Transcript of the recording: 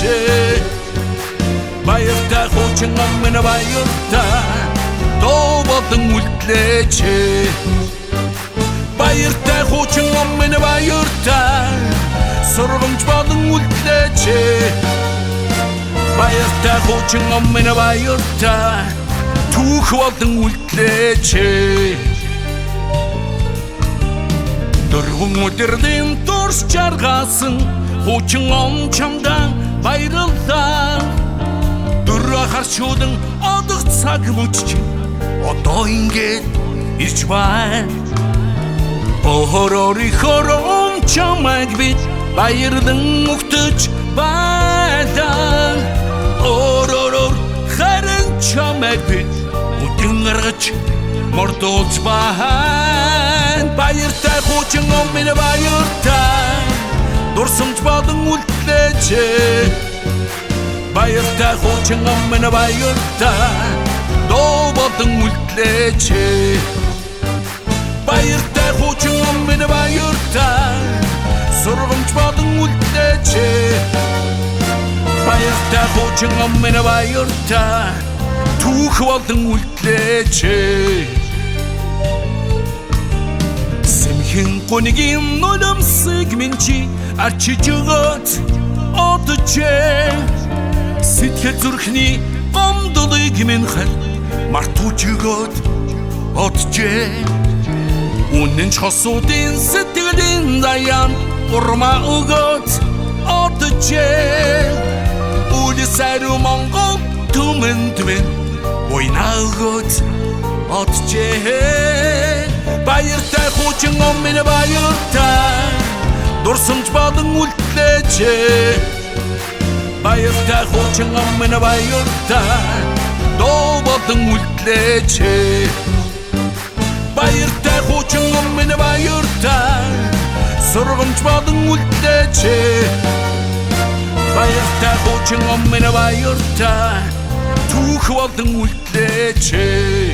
үлдээчээ баяртай хуучин аммын баяртай доо болон үлдлээчээ баяртай хуучин аммын баяртай сургамж болон үлдлээчээ баяртай хуучин аммын баяртай түүх болон үлдлээчээ дөрвөн өдрийн турш жаргасан хуучин ом чамдан баярлалаа дөрөв харшуудан одох цаг мөчч одоо ингээд ирж байна Ohorori хоrom чамайг би баярлан өгтөж байлаа Оророр харин чамайг би үтэн гаргаж мордуулж байна баяртай хуучин аммын баяртай дурсамж болон үлдлээчээ баяртай хуучин аммын баяртай доо болон үлдлээчээ баяртай хуучин аммын баяртай сургамж болон үлдлээчээ баяртай хуучин аммын баяртай түүх болон үлдлээчээ сэмхэн гүнгийн нулимсыг минь арчиж өгөөд одожээ сэтгэл зүрхний гомдлыг минь мартууж өгөөд одожээ үнэн чосуудын сэтгэлийн даян урма өгөөд одожээ үлсэрүү монгол түмэн уйна өгөөд одожээ баяртай хуучин аммын баяртай дурсамж болон үлдлээчээ баяртай хуучин аммын баяртай доо болон үлдлээчээ баяртай хуучин аммын баяртай сургамж болон үлдлээчээ баяртай хуучин аммын баяртай түүх болон үлдлээчээ